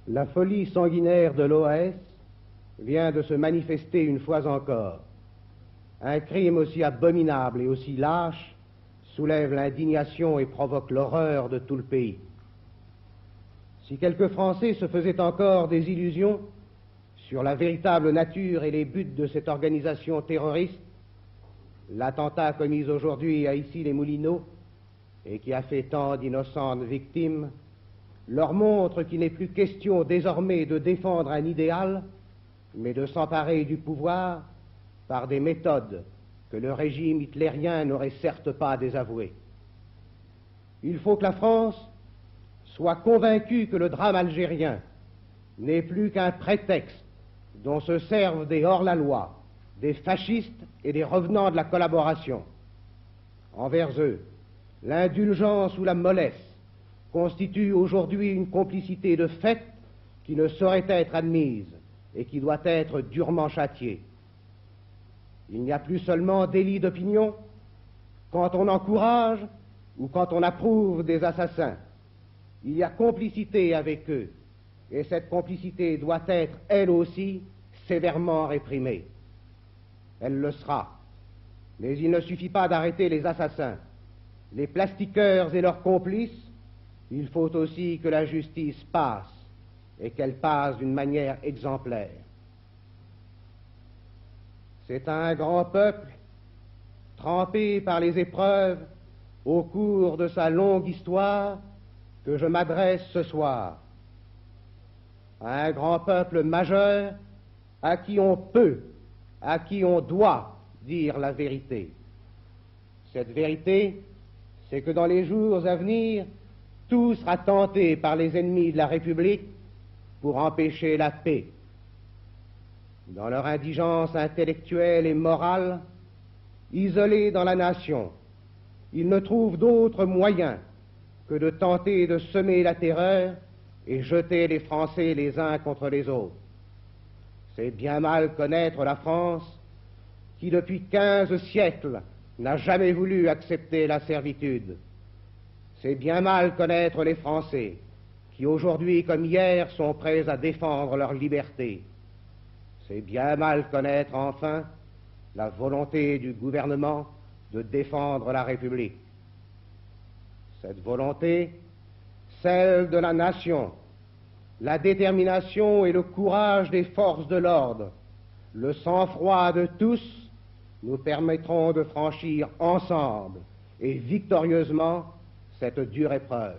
La folie sanguinaire de l'OAS vient de se manifester une fois encore. Un crime aussi abominable et aussi lâche soulève l'indignation et provoque l'horreur de tout le pays. Si quelques Français se faisaient encore des illusions sur la véritable nature et les buts de cette organisation terroriste, l'attentat commis aujourd'hui à Issy-les-Moulineaux et qui a fait tant d'innocentes victimes leur montre qu'il n'est plus question désormais de défendre un idéal, mais de s'emparer du pouvoir par des méthodes que le régime hitlérien n'aurait certes pas désavouées. Il faut que la France soit convaincue que le drame algérien n'est plus qu'un prétexte dont se servent des hors-la-loi, des fascistes et des revenants de la collaboration. Envers eux, l'indulgence ou la mollesse constitue aujourd'hui une complicité de fait qui ne saurait être admise et qui doit être durement châtiée. Il n'y a plus seulement délit d'opinion quand on encourage ou quand on approuve des assassins. Il y a complicité avec eux, et cette complicité doit être, elle aussi, sévèrement réprimée. Elle le sera. Mais il ne suffit pas d'arrêter les assassins, les plastiqueurs et leurs complices. Il faut aussi que la justice passe, et qu'elle passe d'une manière exemplaire. C'est à un grand peuple, trempé par les épreuves au cours de sa longue histoire, que je m'adresse ce soir. À un grand peuple majeur à qui on peut, à qui on doit dire la vérité. Cette vérité, c'est que dans les jours à venir, tout sera tenté par les ennemis de la République pour empêcher la paix. Dans leur indigence intellectuelle et morale, isolés dans la nation, ils ne trouvent d'autre moyen que de tenter de semer la terreur et jeter les Français les uns contre les autres. C'est bien mal connaître la France qui, depuis 15 siècles, n'a jamais voulu accepter la servitude. C'est bien mal connaître les Français qui, aujourd'hui comme hier, sont prêts à défendre leur liberté. C'est bien mal connaître, enfin, la volonté du gouvernement de défendre la République. Cette volonté, celle de la nation, la détermination et le courage des forces de l'ordre, le sang-froid de tous, nous permettront de franchir ensemble et victorieusement cette dure épreuve.